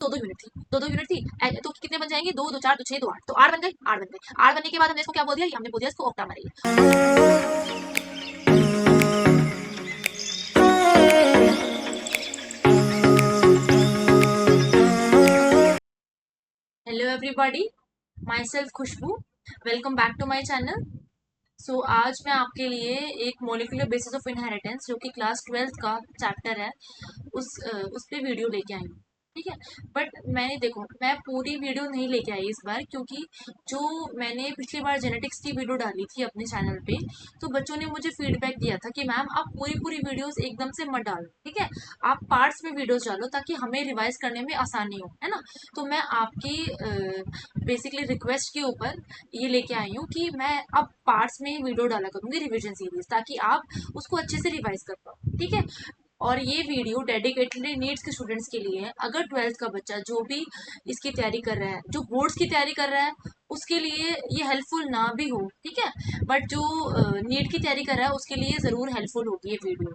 दो यूनिट थी, दो यूनिट थी। तो कितने बन जाएंगे, दो दो चार दो छह दो आठ, तो आठ बन गए, आठ बन गए। आठ बनने के बाद हमने इसको क्या बोल दिया, हमने बोल दिया इसको ऑक्टामरी। Hello everybody, myself Khushboo, welcome back to my channel. So आज मैं आपके लिए एक मोलिकुलर बेसिस ऑफ इनहेरिटेंस जो कि क्लास 12th का चैप्टर है, उस पे वीडियो लेके आई हूँ। ठीक है, बट मैंने देखो, मैं पूरी वीडियो नहीं लेके आई इस बार, क्योंकि जो मैंने पिछली बार जेनेटिक्स की वीडियो डाली थी अपने चैनल पे, तो बच्चों ने मुझे फीडबैक दिया था कि मैम आप पूरी पूरी वीडियोस एकदम से मत डालो, ठीक है, आप पार्ट्स में वीडियोस डालो ताकि हमें रिवाइज करने में आसानी हो, है ना। तो मैं आपकी बेसिकली रिक्वेस्ट के ऊपर ये लेके आई हूँ कि मैं अब पार्ट्स में वीडियो डाला करूंगी रिवीजन सीरीज, ताकि आप उसको अच्छे से रिवाइज कर पाओ, ठीक है। और ये वीडियो डेडिकेटेडली नीट्स के स्टूडेंट्स के लिए है। अगर 12th का बच्चा जो भी इसकी तैयारी कर रहा है, जो बोर्ड्स की तैयारी कर रहा है, उसके लिए ये हेल्पफुल ना भी हो, ठीक है, बट जो नीट की तैयारी कर रहा है उसके लिए ज़रूर हेल्पफुल होगी ये वीडियो।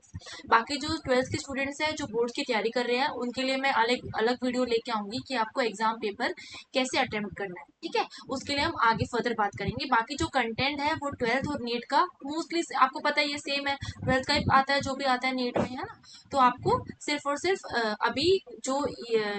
बाकी जो 12th के स्टूडेंट्स हैं जो बोर्ड्स की तैयारी कर रहे हैं, उनके लिए मैं अलग अलग वीडियो लेके आऊंगी कि आपको एग्जाम पेपर कैसे अटेम्प्ट करना है, ठीक है। उसके लिए हम आगे फर्दर बात करेंगे। बाकी जो कंटेंट है वो 12th और नीट का मोस्टली आपको पता है, ये सेम है, 12th का ही आता है जो भी आता है नीट में, है ना। तो आपको सिर्फ और सिर्फ अभी जो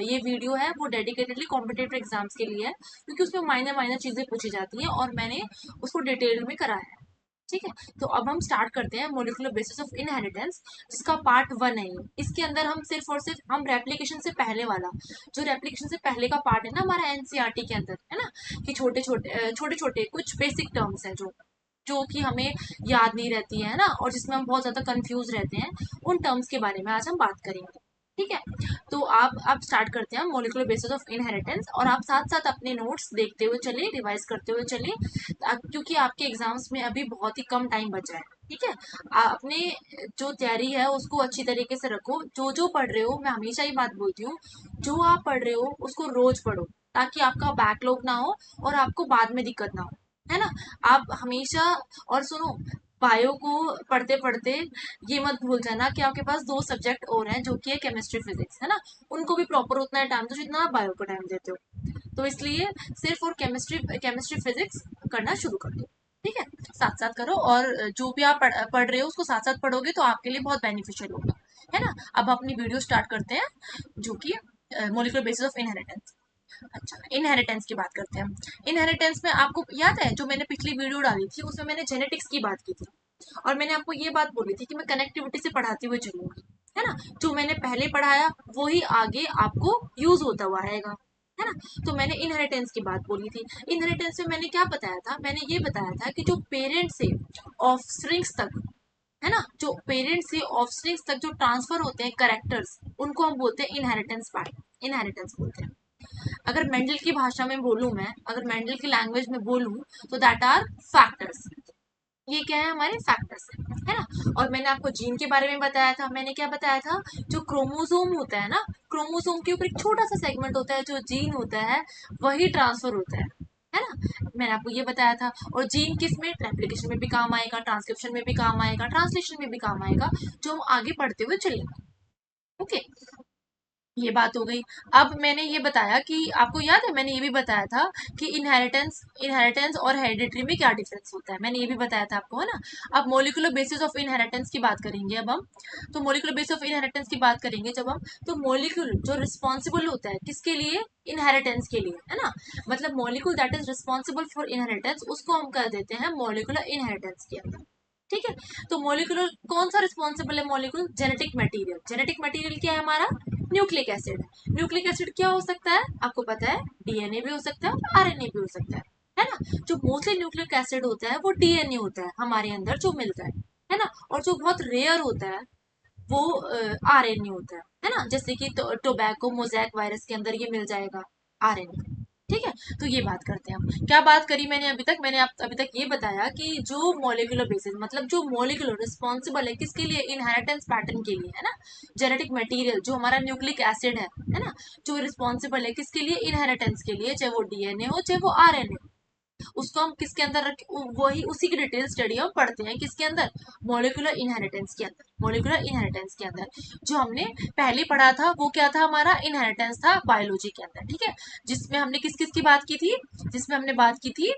ये वीडियो है वो डेडिकेटेडली कॉम्पिटेटिव एग्जाम्स के लिए है, क्योंकि उसमें माइनर माइनर चीज़ें पूछी जाती हैं और मैंने उसको डिटेल में कराया है, ठीक है। तो अब हम स्टार्ट करते हैं मोलिकुलर बेसिस ऑफ इनहेरिटेंस, जिसका पार्ट 1 है ये। इसके अंदर हम सिर्फ और सिर्फ हम रेप्लिकेशन से पहले वाला, जो रेप्लिकेशन से पहले का पार्ट है ना हमारा एनसीईआरटी के अंदर, है ना, कि छोटे छोटे कुछ बेसिक टर्म्स हैं जो कि हमें याद नहीं रहती है ना, और जिसमें हम बहुत ज़्यादा कंफ्यूज रहते हैं, उन टर्म्स के बारे में आज हम बात करेंगे, ठीक है। तो आप स्टार्ट करते हैं मोलिकुलर बेसिस ऑफ इनहेरिटेंस, और आप साथ साथ अपने नोट्स देखते हुए चलिए, रिवाइज करते हुए चलिए, क्योंकि आपके एग्जाम्स में अभी बहुत ही कम टाइम बचा है, ठीक है। अपने जो तैयारी है उसको अच्छी तरीके से रखो, जो जो पढ़ रहे हो, मैं हमेशा ही बात बोलती हूँ, जो आप पढ़ रहे हो उसको रोज पढ़ो, ताकि आपका बैकलॉग ना हो और आपको बाद में दिक्कत ना हो, है ना। आप हमेशा, और सुनो, बायो को पढ़ते पढ़ते ये मत भूल जाना कि आपके पास दो सब्जेक्ट और हैं, जो कि है केमिस्ट्री फिजिक्स, है ना। उनको भी प्रॉपर उतना टाइम दो जितना आप बायो को टाइम देते हो। तो इसलिए सिर्फ और केमिस्ट्री केमिस्ट्री फिजिक्स करना शुरू कर दो, ठीक है। साथ साथ करो, और जो भी आप पढ़ रहे हो उसको साथ साथ पढ़ोगे तो आपके लिए बहुत बेनिफिशियल होगा, है ना। अब अपनी वीडियो स्टार्ट करते हैं, जो कि मोलिकुलर बेसिस ऑफ इनहेरिटेंस। अच्छा, इनहेरिटेंस की बात करते हैं हम। इनहेरिटेंस में आपको याद है जो मैंने पिछली वीडियो डाली थी, उसमें मैंने जेनेटिक्स की बात की थी, और मैंने आपको ये बात बोली थी कि मैं कनेक्टिविटी से पढ़ाती हुई चलूंगी, है ना। जो मैंने पहले पढ़ाया वही आगे आपको यूज होता हुआ आएगा, है ना। तो मैंने इनहेरिटेंस की बात बोली थी। इनहेरिटेंस में मैंने क्या बताया था, मैंने ये बताया था कि जो पेरेंट से ऑफस्प्रिंग्स तक, है ना, जो पेरेंट्स से ऑफस्प्रिंग्स तक जो ट्रांसफर होते हैं करेक्टर्स, उनको हम बोलते हैं इनहेरिटेंस पार्ट, इनहेरिटेंस बोलते हैं। अगर मेंडल की भाषा में बोलूं, मैं अगर मेंडल की लैंग्वेज में बोलूं, तो दैट आर फैक्टर्स। ये क्या है, हमारे फैक्टर्स है ना। और मैंने आपको जीन के बारे में बताया था, मैंने क्या बताया था, जो क्रोमोसोम होता है ना, क्रोमोसोम के ऊपर एक छोटा सा सेगमेंट होता है, जो जीन होता है वही ट्रांसफर होता है ना। मैंने आपको ये बताया था। और जीन किस में, रेप्लिकेशन में भी काम आएगा, ट्रांसक्रिप्शन में भी काम आएगा, ट्रांसलेशन में भी काम आएगा, जो हम आगे पढ़ते हुए चलेंगे, ओके। ये बात हो गई। अब मैंने ये बताया कि आपको याद है, मैंने ये भी बताया था कि इनहेरिटेंस इनहेरिटेंस और हेरिडिटरी में क्या डिफरेंस होता है, मैंने ये भी बताया था आपको, है ना। अब मोलिकुलर बेसिस ऑफ इनहेरिटेंस की बात करेंगे अब हम। तो मोलिकुलर बेसिस ऑफ इनहेरिटेंस की बात करेंगे जब हम, तो मोलिक्यूल जो रिस्पॉन्सिबल होता है किसके लिए, इनहेरिटेंस के लिए, है ना। मतलब molecule that is responsible for inheritance, उसको हम कर देते हैं मोलिकुलर इनहेरिटेंस के अंदर, ठीक है। तो मोलिकुलर कौन सा रिस्पॉन्सिबल है, molecular genetic material. Genetic material क्या है हमारा, न्यूक्लिक एसिड। न्यूक्लिक एसिड क्या हो सकता है, आपको पता है, डीएनए भी हो सकता है और आरएनए भी हो सकता है ना। जो मोस्टली न्यूक्लिक एसिड होता है वो डीएनए होता है हमारे अंदर जो मिलता है ना। और जो बहुत रेयर होता है वो आरएनए होता है ना। जैसे कि टोबैको मोजैक वायरस के अंदर ये मिल जाएगा आरएनए, ठीक है। तो ये बात करते हैं हम, क्या बात करी मैंने अभी तक, मैंने अभी तक ये बताया कि जो मॉलिक्यूलर बेसिस, मतलब जो मॉलिक्यूलर रिस्पॉन्सिबल है किसके लिए, इनहेरिटेंस पैटर्न के लिए, है ना। जेनेटिक मटेरियल जो हमारा न्यूक्लिक एसिड है ना, जो रिस्पॉन्सिबल है किसके लिए, इनहेरिटेंस के लिए, चाहे वो डीएनए हो चाहे वो आरएनए हो। उसको हम किसके अंदर रख, वही उसी की डिटेल स्टडी हम पढ़ते हैं किसके अंदर, मॉलिक्यूलर इनहेरिटेंस के अंदर। मॉलिक्यूलर इनहेरिटेंस के अंदर जो हमने पहले पढ़ा था वो क्या था, हमारा इनहेरिटेंस था बायोलॉजी के अंदर, ठीक है। जिसमें हमने किस किस की बात की थी, जिसमें हमने बात की थी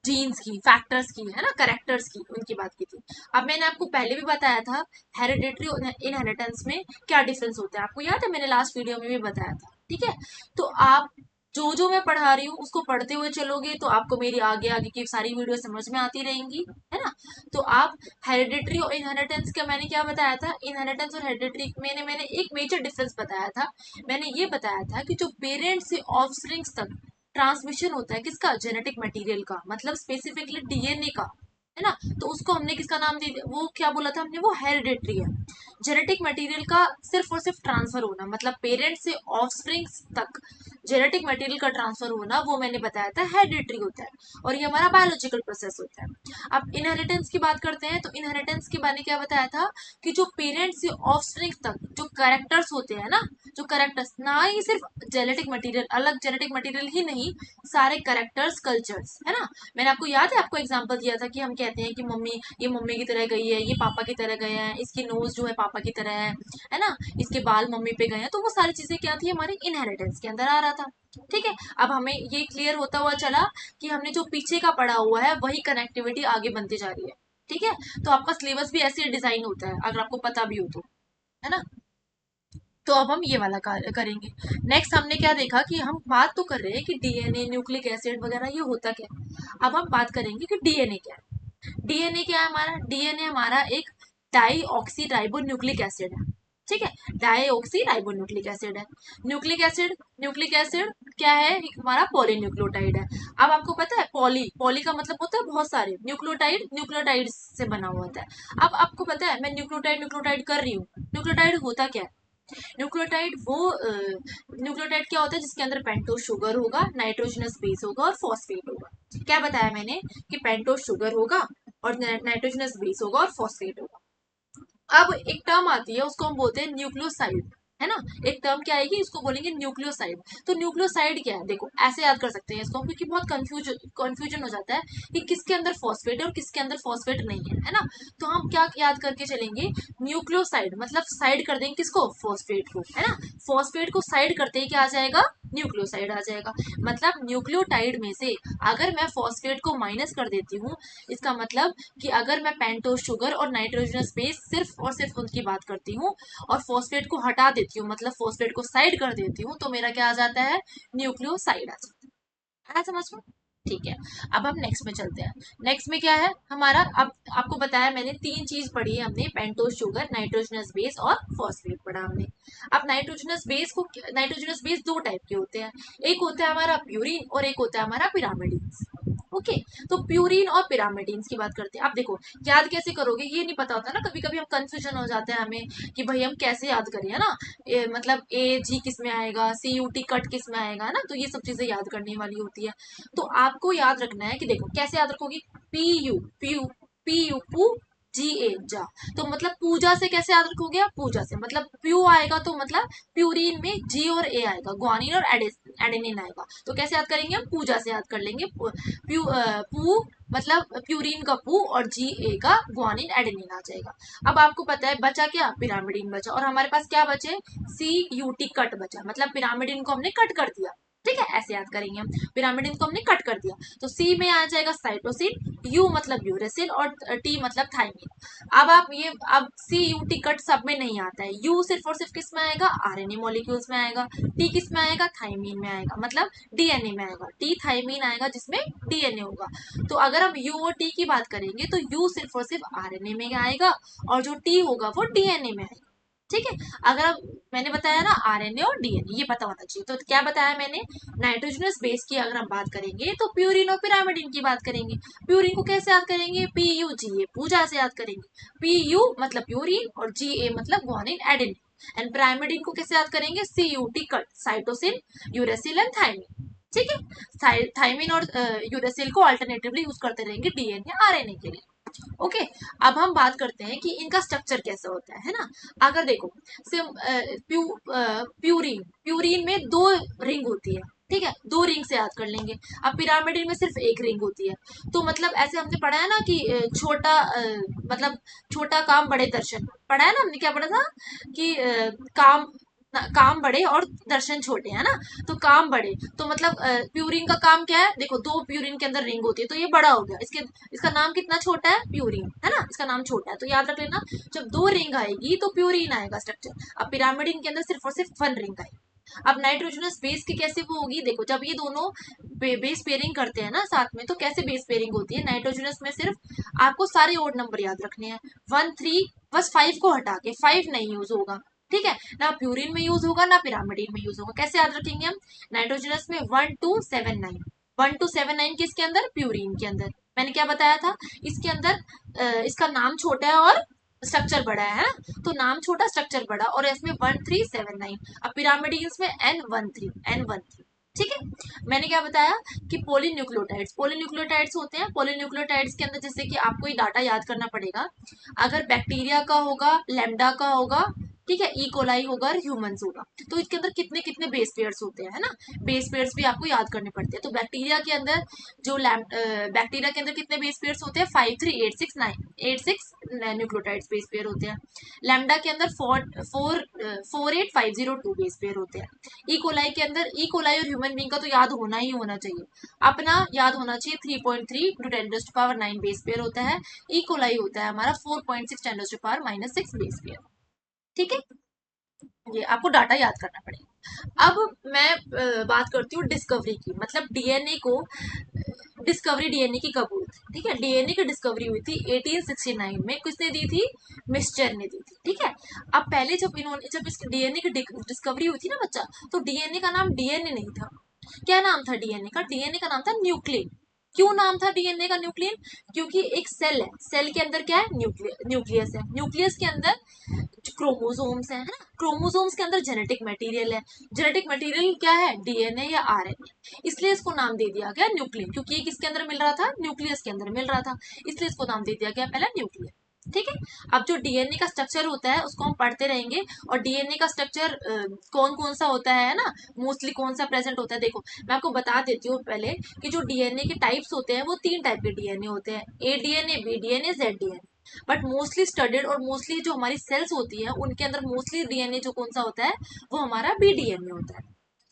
जीन्स की, फैक्टर्स की, है ना, करेक्टर्स की, उनकी बात की थी। अब मैंने आपको पहले भी बताया था हेरिडेटरी और इनहेरिटेंस में क्या डिफरेंस होता है, आपको याद है, मैंने लास्ट वीडियो में भी बताया था, ठीक है। तो आप जो जो मैं पढ़ा रही हूँ उसको पढ़ते हुए चलोगे तो आपको मेरी आगे आगे की सारी वीडियो समझ में आती रहेंगी, है ना। तो आप हेरिडिटरी और इनहेरिटेंस का मैंने क्या बताया था, इनहेरिटेंस और हेरिडिटरी मैंने मैंने एक मेजर डिफरेंस बताया था। मैंने ये बताया था कि जो पेरेंट्स से ऑफस्प्रिंग्स तक ट्रांसमिशन होता है किसका, जेनेटिक मटेरियल का, मतलब स्पेसिफिकली डीएनए का, है ना। तो उसको हमने किसका नाम दे दिया, वो क्या बोला था हमने, वो हेरिडिटरी है। जेनेटिक मटेरियल का सिर्फ और सिर्फ ट्रांसफर होना, मतलब पेरेंट्स से ऑफस्प्रिंग्स तक जेनेटिक मटेरियल का ट्रांसफर होना, वो मैंने बताया था हेरिडिटरी होता है, और ये हमारा बायोलॉजिकल प्रोसेस होता है। अब इनहेरिटेंस की बात करते हैं, तो इनहेरिटेंस के बारे में क्या बताया था कि जो पेरेंट्स से ऑफस्प्रिंग तक जो कैरेक्टर्स होते हैं ना, जो कैरेक्टर्स, ना ही सिर्फ जेनेटिक मटेरियल, अलग जेनेटिक मटेरियल ही नहीं, सारे कैरेक्टर्स, कल्चर्स, है ना। मैंने आपको याद है, आपको एग्जांपल दिया था कि हम कहते हैं कि मम्मी, ये मम्मी की तरह गई है, ये पापा की तरह गए हैं, इसकी नोज जो है पापा की तरह है ना, इसके बाल मम्मी पे गए हैं। तो वो सारी चीजें क्या थी, हमारे इनहेरिटेंस के अंदर आ रहा था, ठीक है। अब हमें ये क्लियर होता हुआ चला कि हमने जो पीछे का पढ़ा हुआ है वही कनेक्टिविटी आगे बनती जा रही है, ठीक है। तो आपका सिलेबस भी ऐसे डिजाइन होता है, अगर आपको पता भी हो तो, है ना। तो अब हम ये वाला करेंगे। नेक्स्ट हमने क्या देखा कि हम बात तो कर रहे हैं कि डीएनए, न्यूक्लिक एसिड वगैरह ये होता क्या है। अब हम बात करेंगे कि डीएनए क्या है। डीएनए क्या है हमारा, डीएनए हमारा एक deoxyribonucleic acid है, ठीक है। Deoxyribonucleic acid है। न्यूक्लिक एसिड, न्यूक्लिक एसिड क्या है, एक हमारा पॉलीन्यूक्लियोटाइड है। अब आपको पता है पॉली, पॉली का मतलब होता है बहुत सारे, न्यूक्लियोटाइड न्यूक्लियोटाइड से बना हुआ होता है। अब आपको पता है मैं न्यूक्लियोटाइड न्यूक्लियोटाइड कर रही हूँ, न्यूक्लियोटाइड होता क्या है, न्यूक्लियोटाइड वो न्यूक्लियोटाइड क्या होता है जिसके अंदर पेंटोज शुगर होगा, नाइट्रोजनस बेस होगा और फॉस्फेट होगा। क्या बताया मैंने कि पेंटोज शुगर होगा और नाइट्रोजनस बेस होगा और फॉस्फेट होगा। अब एक टर्म आती है उसको हम बोलते हैं न्यूक्लियोसाइड, है ना। एक टर्म क्या आएगी, इसको बोलेंगे न्यूक्लियोसाइड। तो न्यूक्लियोसाइड क्या है, देखो ऐसे याद कर सकते हैं इसको, क्योंकि बहुत कंफ्यूजन हो जाता है कि किसके अंदर फॉस्फेट है और किसके अंदर फॉस्फेट नहीं है ना। तो हम क्या याद करके चलेंगे, न्यूक्लियोसाइड मतलब साइड कर देंगे किसको, फॉस्फेट को, है ना। फॉस्फेट को साइड करते ही क्या आ जाएगा, न्यूक्लियोसाइड आ जाएगा। मतलब न्यूक्लियोटाइड में से अगर मैं फॉस्फेट को माइनस कर देती हूँ, इसका मतलब कि अगर मैं पेंटोज शुगर और नाइट्रोजनस बेस सिर्फ और सिर्फ उनकी बात करती हूँ और फॉस्फेट को हटा देती हूँ, मतलब फॉस्फेट को साइड कर देती हूँ, तो मेरा क्या आ जाता है, न्यूक्लियोसाइड आ जाता है। आया समझ में, ठीक है। अब हम नेक्स्ट में चलते हैं। नेक्स्ट में क्या है हमारा, अब आपको बताया मैंने तीन चीज पढ़ी है हमने, पेंटोज शुगर, नाइट्रोजनस बेस और फॉस्फेट पढ़ा हमने। अब नाइट्रोजनस बेस को, नाइट्रोजनस बेस दो टाइप के होते हैं, एक होता है हमारा प्यूरिन और एक होता है हमारा पिरामिडीन। ओके, तो प्यूरिन और पिरामिडीन की बात करते हैं। आप देखो याद कैसे करोगे, ये नहीं पता होता ना, कभी कभी हम कंफ्यूजन हो जाते हैं हमें कि भाई हम कैसे याद करें, है ना। मतलब ए जी किस में आएगा, सी यू टी कट किस में आएगा, है ना। तो ये सब चीजें याद करने वाली होती है। तो आपको याद रखना है कि देखो कैसे याद रखोगी, पी यू, पी यू पू, जी ए जा। तो मतलब पूजा से कैसे याद रखोगे आप, पूजा से मतलब प्यू आएगा, तो मतलब प्यूरिन में जी और ए आएगा, ग्वानिन और एडेनिन आएगा। तो कैसे याद करेंगे हम, पूजा से याद कर लेंगे। पू मतलब प्यूरिन का पू और जी ए का ग्वानिन एडेनिन आ जाएगा। अब आपको पता है बचा क्या, पिरामिडिन बचा, और हमारे पास क्या बचे, सी यू टी कट बचा, मतलब पिरामिडिन को हमने कट कर दिया, ठीक है। ऐसे याद करेंगे हम, पिरामिडिन को हमने कट कर दिया। तो सी में आ जाएगा साइटोसिन, यू मतलब यूरेसिल और टी मतलब थाइमिन। अब आप ये, अब सी यू टी कट सब में नहीं आता है, यू सिर्फ और सिर्फ किस में आएगा, आरएनए मॉलिक्यूल्स में आएगा, टी किस में आएगा, थाइमिन में आएगा, मतलब डीएनए में आएगा, टी थाइमिन आएगा जिसमें डीएनए होगा। तो अगर हम यू और टी की बात करेंगे तो यू सिर्फ और सिर्फ आरएनए में आएगा और जो टी होगा वो डीएनए में आएगा, ठीक है। अगर अब मैंने बताया ना आरएनए और डीएनए ये पता होना चाहिए। तो क्या बताया मैंने, नाइट्रोजनस बेस की अगर हम बात करेंगे तो प्यूरिन और पिरामिडिन की बात करेंगे। प्यूरिन को कैसे याद करेंगे, पी यू जी ए, पूजा से याद करेंगे। पी यू मतलब प्यूरिन और जी ए मतलब ग्वानिन एडेनिन। एंड पिरामिडिन को कैसे याद करेंगे, C U T cut, cytosine, uracil and thymine, ठीक है। थाइमिन और यूरेसिल को अल्टरनेटिवली यूज करते रहेंगे डीएनए आरएनए के लिए। ओके, अब हम बात करते हैं कि इनका स्ट्रक्चर कैसे होता है ना। अगर देखो प्यूरिन, प्यूरिन में दो रिंग होती है, ठीक है, 2 रिंग से याद कर लेंगे। अब पिरामिड में सिर्फ एक रिंग होती है। तो मतलब ऐसे हमने पढ़ा है ना कि मतलब छोटा काम बड़े दर्शन, पढ़ा है ना हमने, क्या पढ़ा था कि काम बड़े और दर्शन छोटे, है ना। तो काम बड़े, तो मतलब प्यूरिन का काम क्या है, देखो 2 प्यूरिन के अंदर रिंग होती है, तो ये बड़ा हो गया। इसका नाम कितना छोटा है, प्यूरिन, है ना, इसका नाम छोटा है। तो याद रख लेना, जब 2 रिंग आएगी तो प्यूरिन आएगा स्ट्रक्चर। अब पिरामिडिन के अंदर सिर्फ और सिर्फ 1 रिंग आएगी। अब नाइट्रोजनस बेस की कैसे वो होगी, देखो जब ये दोनों बेस पेयरिंग करते हैं ना साथ में, तो कैसे बेस पेयरिंग होती है। नाइट्रोजनस में सिर्फ आपको सारे ओड नंबर याद रखने हैं, 1 3, बस 5 को हटा के, 5 नहीं यूज होगा, ठीक है ना। प्यूरिन में यूज होगा ना पिरामिडिन में यूज होगा। कैसे याद रखेंगे हम, नाइट्रोजनस में 1 2 7 9, 1 2 7 9 किसके अंदर, प्यूरिन के अंदर। मैंने क्या बताया था, इसके अंदर इसका नाम छोटा है और स्ट्रक्चर बड़ा है ना? तो नाम छोटा स्ट्रक्चर बड़ा, और इसमें 1 3 7 9। अब पिरामिडिन्स में N 1 3 ठीक है। मैंने क्या बताया कि पोलीन्यूक्लियोटाइड्स होते हैं। पोलीन्यूक्लियोटाइड्स के अंदर जैसे कि आपको ये डाटा याद करना पड़ेगा, अगर बैक्टीरिया का होगा, लैम्डा का होगा, ठीक है, ई कोलाई होगा और ह्यूमंस होगा, तो इसके अंदर कितने कितने बेस पेयर्स होते हैं, है ना। बेस पेयर्स भी आपको याद करने पड़ते हैं। तो बैक्टीरिया के अंदर बैक्टीरिया के अंदर कितने बेस पेयर्स होते हैं, 5 3 8 6 9, 8 6 न्यूक्लियोटाइड्स बेस पेयर होते हैं। लैम्डा के अंदर 4 8 5 0 2 बेस पेयर होते हैं। ई कोलाई के अंदर, ई कोलाई और ह्यूमन बींग का तो याद होना ही होना चाहिए, अपना याद होना चाहिए, 3.3 × 10⁻⁹ बेस पेयर होता है। ई कोलाई होता है हमारा 4.6 × 10⁻⁻⁶ बेस पेयर, ठीक है। ये आपको डाटा याद करना पड़ेगा। अब मैं बात करती हूँ डिस्कवरी की, मतलब डीएनए को डिस्कवरी डीएनए की कब हुई थी, ठीक है। डीएनए की डिस्कवरी हुई थी 1869 में, किसने दी थी, मिस्चर ने दी थी, ठीक है। अब पहले जब इस डीएनए की डिस्कवरी हुई थी ना बच्चा, तो डीएनए का नाम डीएनए नहीं था। क्या नाम था डीएनए का, डीएनए का नाम था न्यूक्लियन। क्यों नाम था डीएनए का न्यूक्लियन, क्योंकि एक सेल है, सेल के अंदर क्या है, न्यूक्लियस है, न्यूक्लियस के अंदर क्रोमोसोम्स है ना। क्रोमोसोम्स के अंदर जेनेटिक मटेरियल है, जेनेटिक मटेरियल क्या है, डीएनए या आरएनए। इसलिए इसको नाम दे दिया गया न्यूक्लियन, क्योंकि ये किसके अंदर मिल रहा था, न्यूक्लियस के अंदर मिल रहा था, इसलिए इसको नाम दे दिया गया पहला न्यूक्लियन, ठीक है। अब जो डीएनए का स्ट्रक्चर होता है उसको हम पढ़ते रहेंगे, और डीएनए का स्ट्रक्चर कौन कौन सा होता है ना, मोस्टली कौन सा प्रेजेंट होता है। देखो मैं आपको बता देती हूँ पहले कि जो डीएनए के टाइप्स होते हैं वो 3 टाइप के डीएनए होते हैं, A DNA, B DNA, Z DNA. But mostly studied और मोस्टली जो हमारी सेल्स होती है उनके अंदर मोस्टली डीएनए जो कौन सा होता है, वो हमारा बी डीएनए होता है,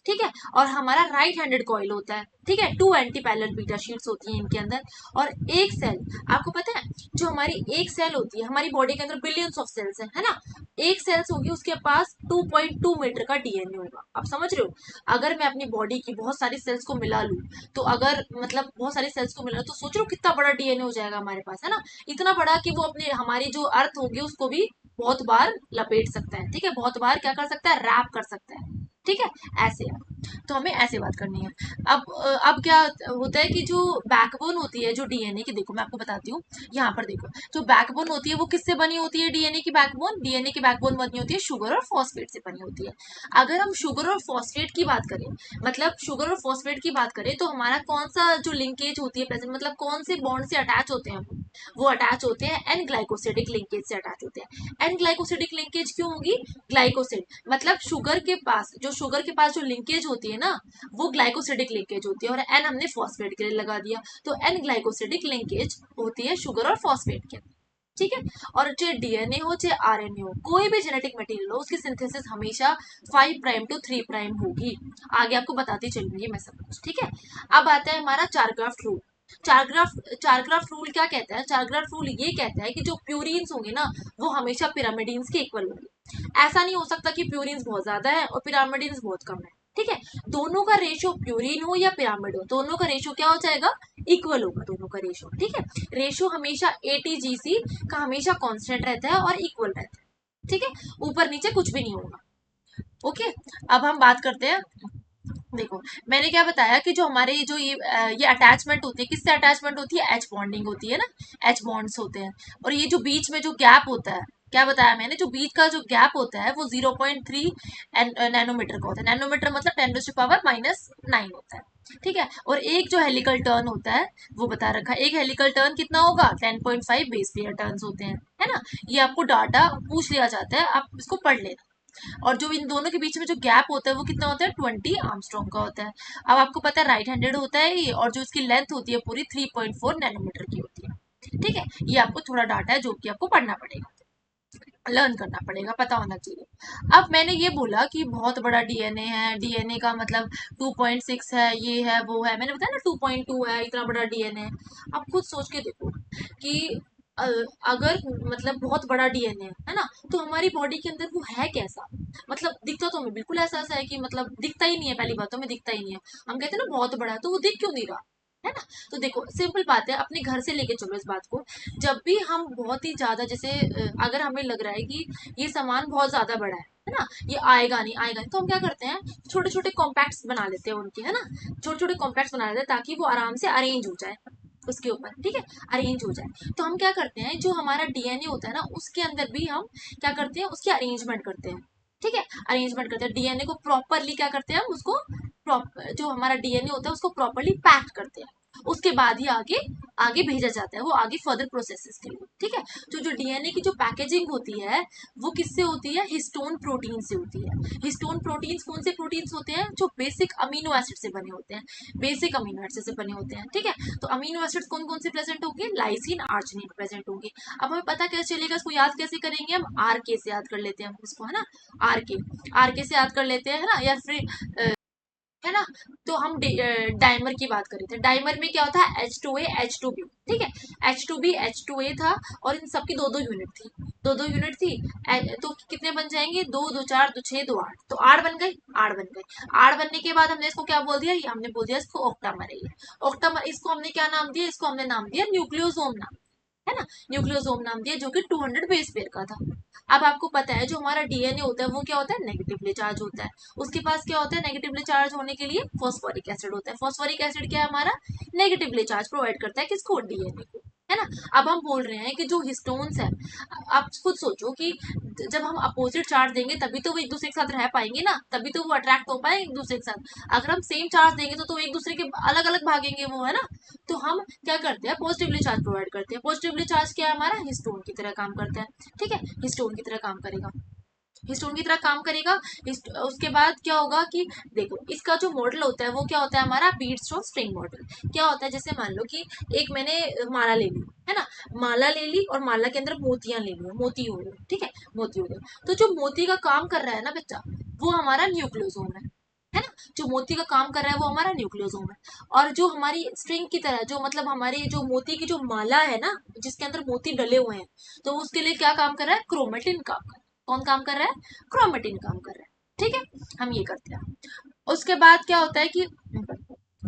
ठीक है। और हमारा राइट हैंडेड कॉइल होता है, ठीक है, 2 एंटी पैरेलल बीटा शीट्स होती हैं इनके अंदर। और एक सेल, आपको पता है जो हमारी एक सेल होती है, हमारी बॉडी के अंदर बिलियंस ऑफ सेल्स है ना। एक सेल्स होगी उसके पास 2.2 मीटर का डीएनए होगा, आप समझ रहे हो। अगर मैं अपनी बॉडी की बहुत सारी सेल्स को मिला लूं, तो अगर मतलब बहुत सारी सेल्स को मिला, तो सोच रहे हो कितना बड़ा डीएनए हो जाएगा हमारे पास, है ना। इतना बड़ा कि वो अपने हमारी जो अर्थ होगी उसको भी बहुत बार लपेट सकता है, ठीक है, बहुत बार क्या कर सकता है, रैप कर सकता है, ठीक है। ऐसे है, तो हमें ऐसे बात करनी है। अब क्या होता है कि जो बैकबोन होती है जो डीएनए की, देखो मैं आपको बताती हूँ, यहाँ पर देखो जो बैकबोन होती है वो किससे बनी होती है, डीएनए की बैकबोन बनी होती है शुगर और फॉस्फेट से बनी होती है। अगर हम शुगर और फॉस्फेट की बात करें, मतलब शुगर और फॉस्फेट की बात करें, तो हमारा कौन सा जो लिंकेज होती है प्रेजेंट, मतलब कौन से बॉन्ड से अटैच होते हैं वो अटैच होते हैं एन ग्लाइकोसिडिक लिंकेज से अटैच होते हैं। एन ग्लाइकोसिडिक लिंकेज क्यों होगी, ग्लाइकोसिड मतलब शुगर के पास जो लिंकेज होती है ना, वो ग्लाइकोसिडिक लिंकेज होती है, और एन हमने फॉस्फेट के लिए लगा दिया, तो एन ग्लाइकोसिडिक लिंकेज होती है शुगर और फॉस्फेट के, ठीक है। और चाहे डीएनए हो चाहे आरएनए हो, कोई भी जेनेटिक मटेरियल हो, उसकी सिंथेसिस हमेशा 5 प्राइम टू 3 प्राइम होगी। आगे आपको बताती चलूंगी मैं सब कुछ, ठीक है। अब आता है हमारा चारग्राफ्ट रूल। चारग्राफ्ट रूल क्या कहता है, चारग्राफ्ट रूल ये कहता है कि जो प्यूरिन्स होंगे ना, वो हमेशा पिरामिडीन्स के इक्वल होंगे। ऐसा नहीं हो सकता कि प्यूरिन्स बहुत ज्यादा है और पिरामिडीन्स बहुत कम है, ठीक है। दोनों का रेशियो, प्यूरिन हो या पिरामिड हो, दोनों का रेशियो क्या हो जाएगा, इक्वल होगा दोनों का रेशियो, ठीक है। रेशियो हमेशा एटीजीसी का हमेशा कांस्टेंट रहता है और इक्वल रहता है, ठीक है। ऊपर नीचे कुछ भी नहीं होगा, ओके। अब हम बात करते हैं, देखो मैंने क्या बताया कि जो हमारे जो ये अटैचमेंट होती है, किससे अटैचमेंट होती है, एच बॉन्डिंग होती है ना, एच बॉन्ड्स होते हैं। और ये जो बीच में जो गैप होता है, क्या बताया मैंने, जो बीच का जो गैप होता है वो 0.3 नैनोमीटर का होता है। नैनोमीटर मतलब 10⁻⁻⁹ होता है, ठीक है। और एक जो हेलिकल टर्न होता है वो बता रखा है, एक हेलिकल टर्न कितना होगा, 10.5 बेस पेयर टर्न्स होते हैं, है ना। ये आपको डाटा पूछ लिया जाता है, आप इसको पढ़ लेना। और जो इन दोनों के बीच में जो गैप होता है वो कितना होता है, 20 आर्मस्ट्रॉन्ग का होता है। अब आपको पता है राइट हैंडेड होता है ये, और जो इसकी लेंथ होती है पूरी 3.4 नैनोमीटर की होती है। ठीक है, ये आपको थोड़ा डाटा है जो कि आपको पढ़ना पड़ेगा, लर्न करना पड़ेगा, पता होना चाहिए। अब मैंने ये बोला कि बहुत बड़ा डीएनए है, डीएनए का मतलब 2.6 है, ये है वो है, मैंने बताया ना 2.2 है, इतना बड़ा डीएनए। आप खुद सोच के देखो कि अ, अगर मतलब बहुत बड़ा डीएनए है ना, तो हमारी बॉडी के अंदर वो है कैसा, मतलब दिखता तो हमें बिल्कुल ऐसा ऐसा है कि मतलब दिखता ही नहीं है, पहली बात तो हमें दिखता ही नहीं है। हम कहते हैं ना बहुत बड़ा है, तो वो दिख क्यों नहीं रहा, है ना। तो देखो सिंपल बात है, अपने घर से लेके चलो इस बात को। जब भी हम बहुत ही ज्यादा जैसे अगर हमें लग रहा है कि ये सामान बहुत ज्यादा बड़ा है ना, ये आएगा नहीं आएगा नहीं, तो हम क्या करते हैं, छोटे छोटे कॉम्पैक्ट्स बना लेते हैं उनके, है ना, छोटे छोटे कॉम्पैक्ट्स बना लेते हैं ताकि वो आराम से अरेंज हो जाए उसके ऊपर, ठीक है, अरेंज हो जाए। तो हम क्या करते हैं, जो हमारा डीएनए होता है ना उसके अंदर भी हम क्या करते हैं, उसकी अरेंजमेंट करते हैं। ठीक है, अरेंजमेंट करते हैं डीएनए को प्रॉपरली, क्या करते हैं हम उसको जो हमारा डीएनए होता है उसको प्रॉपरली पैक करते हैं। उसके बाद ही आगे आगे भेजा जाता है, वो आगे फर्दर प्रोसेसेस के लिए। ठीक है, तो जो डीएनए की जो पैकेजिंग होती है वो किससे होती है, हिस्टोन प्रोटीन से होती है। हिस्टोन प्रोटीन्स कौन से प्रोटीन्स होते हैं, जो बेसिक अमीनो एसिड से बने होते हैं, बेसिक अमीनो एसिड से बने होते हैं। ठीक है, तो अमीनो एसिड कौन कौन से प्रेजेंट होंगे, लाइसिन आर्जिनिन प्रेजेंट होंगे। अब हमें पता कैसे चलेगा, इसको याद कैसे करेंगे, हम आर के से याद कर लेते हैं हम इसको, है ना, आर के, आर के से याद कर लेते हैं, है ना, या फिर है ना। तो हम डाइमर की बात करें थे, डाइमर में क्या होता है, H2A H2B। ठीक है, H2B H2A था, और इन सबकी दो दो यूनिट थी, दो दो यूनिट थी। तो कितने बन जाएंगे, दो दो चार दो छह दो आठ, तो आठ बन गए, आठ बन गए। आठ बनने के बाद हमने इसको क्या बोल दिया, ये हमने बोल दिया इसको ऑक्टामर है ये। ऑक्टामर, इसको हमने क्या नाम दिया, इसको हमने नाम दिया न्यूक्लियोसोम नाम, है ना, न्यूक्लियोसोम नाम दिया, जो कि 200 बेस पेयर का था। अब आपको पता है जो हमारा डीएनए होता है वो क्या होता है, नेगेटिवली चार्ज होता है। उसके पास क्या होता है, नेगेटिवली चार्ज होने के लिए फॉस्फोरिक एसिड होता है। फॉस्फोरिक एसिड क्या है हमारा, नेगेटिवली चार्ज प्रोवाइड करता है किसको, डीएनए को, है ना। अब हम बोल रहे हैं कि जो हिस्टोन्स है, आप खुद सोचो कि जब हम अपोजिट चार्ज देंगे तभी तो वो एक दूसरे के साथ रह पाएंगे ना, तभी तो वो अट्रैक्ट हो पाए एक दूसरे के साथ। अगर हम सेम चार्ज देंगे तो एक दूसरे के अलग अलग भागेंगे वो, है ना। तो हम क्या करते हैं, पॉजिटिवली चार्ज प्रोवाइड करते हैं। पॉजिटिवली चार्ज क्या है हमारा, हिस्टोन की तरह काम करता है। ठीक है, हिस्टोन की तरह काम करेगा, हिस्टोन की तरह काम करेगा। उसके बाद क्या होगा कि देखो इसका जो मॉडल होता है वो क्या होता है हमारा, बीट स्ट्रॉ स्ट्रिंग मॉडल। क्या होता है, जैसे मान लो कि एक मैंने माला ले ली, है ना, माला ले ली और माला के अंदर मोतियां ले ली, मोती हो गए, ठीक है, मोती हो गए। तो जो मोती का काम कर रहा है ना बच्चा, वो हमारा न्यूक्लियोसोम है ना, जो मोती का काम कर रहा है वो हमारा न्यूक्लियोसोम है। और जो हमारी स्ट्रिंग की तरह, जो मतलब हमारी जो मोती की जो माला है ना, जिसके अंदर मोती डले हुए हैं, तो उसके लिए क्या काम कर रहा है, क्रोमेटिन काम कर रहा है। कौन काम कर रहा है, क्रोमेटिन काम कर रहा है। ठीक है, हम ये करते हैं। उसके बाद क्या होता है कि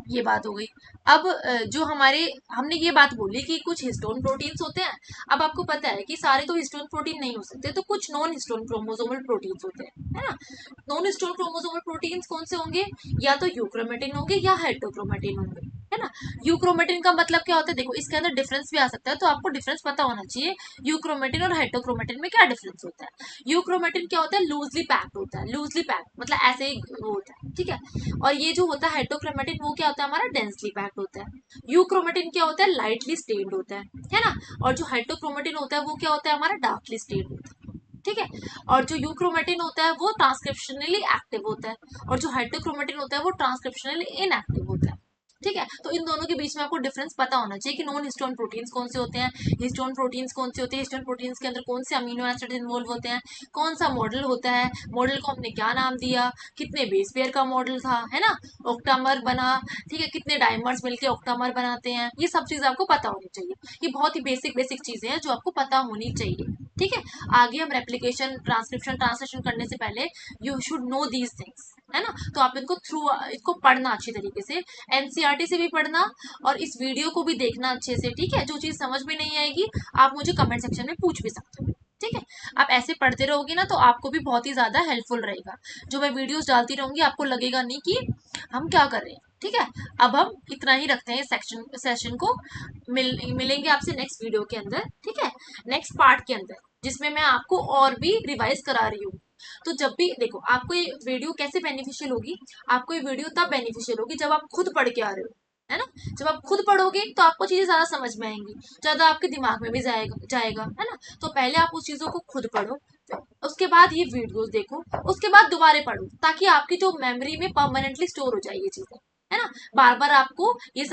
ये बात हो गई। अब जो हमारे, हमने ये बात बोली कि कुछ हिस्टोन प्रोटीन्स होते हैं। अब आपको पता है कि सारे तो हिस्टोन प्रोटीन नहीं हो सकते, तो कुछ नॉन हिस्टोन क्रोमोसोमल प्रोटीन्स होते हैं, है ना। नॉन हिस्टोन क्रोमोसोमल प्रोटीन्स कौन से होंगे, या तो यूक्रोमेटिन होंगे या हेट्रोक्रोमेटिन होंगे, है ना। यूक्रोमेटिन का मतलब क्या होता है, देखो इसके अंदर डिफरेंस भी आ सकता है, तो आपको डिफरेंस पता होना चाहिए, यूक्रोमेटिन और हेट्रोक्रोमेटिन में क्या डिफरेंस होता है। यूक्रोमेटिन क्या होता है, लूजली पैक्ड होता है, लूजली पैक्ड मतलब ऐसे ही वो होता है, ठीक है। और ये जो होता है हेट्रोक्रोमेटिन, वो क्या होता है हमारा, डेंसली पैक्ड होता है। यूक्रोमेटिन क्या होता है, लाइटली स्टेन्ड होता है ना। और जो हेट्रोक्रोमेटिन होता है वो क्या होता है हमारा, डार्कली स्टेन्ड होता है, ठीक है। और जो यूक्रोमेटिन होता है वो ट्रांसक्रिप्शनली एक्टिव होता है, और जो हाइड्रोक्रोमेटिन होता है वो ट्रांसक्रिप्शनली इनएक्टिव होता है। ठीक है, तो इन दोनों के बीच में आपको डिफरेंस पता होना चाहिए कि नॉन हिस्टोन प्रोटीन्स कौन से होते हैं, हिस्टोन प्रोटीन्स कौन से होते हैं, हिस्टोन प्रोटीन्स के अंदर कौन से अमीनो एसिड इन्वॉल्व होते हैं, कौन सा मॉडल होता है, मॉडल को हमने क्या नाम दिया, कितने बेस पेयर का मॉडल था, है ना, ऑक्टामर बना, ठीक है, कितने डाइमर्स मिलके ऑक्टामर बनाते हैं, ये सब चीज़ आपको पता होनी चाहिए। ये बहुत ही बेसिक बेसिक चीज़ें हैं जो आपको पता होनी चाहिए। ठीक है, आगे हम रेप्लिकेशन, ट्रांसक्रिप्शन, ट्रांसलेशन करने से पहले you should know these things, है ना। तो आप इनको थ्रू, इसको पढ़ना अच्छी तरीके से, एनसीईआरटी से भी पढ़ना, और इस वीडियो को भी देखना अच्छे से। ठीक है, जो चीज़ समझ में नहीं आएगी आप मुझे कमेंट सेक्शन में पूछ भी सकते हो। ठीक है, आप ऐसे पढ़ते रहोगे ना तो आपको भी बहुत ही ज़्यादा हेल्पफुल रहेगा। जो मैं वीडियोस डालती रहूंगी आपको लगेगा नहीं कि हम क्या कर रहे हैं। ठीक है, अब हम इतना ही रखते हैं सेशन को। मिलेंगे आपसे नेक्स्ट वीडियो के अंदर, ठीक है, नेक्स्ट पार्ट के अंदर, जिसमें मैं आपको और भी रिवाइज करा रही हूँ। तो जब भी देखो आपको ये वीडियो कैसे बेनिफिशियल होगी, आपको ये वीडियो तब बेनिफिशियल होगी जब आप खुद पढ़ के आ रहे हो, है ना। जब आप खुद पढ़ोगे तो आपको चीजें ज्यादा समझ में आएंगी, ज्यादा आपके दिमाग में भी जाएगा जाएगा, है ना। तो पहले आप उस चीजों को खुद पढ़ो, उसके बाद ये वीडियोस देखो, उसके बाद दोबारा पढ़ो, ताकि आपकी जो मेमोरी में परमानेंटली स्टोर हो जाए ये चीजें, है ना। बार बार आपको ये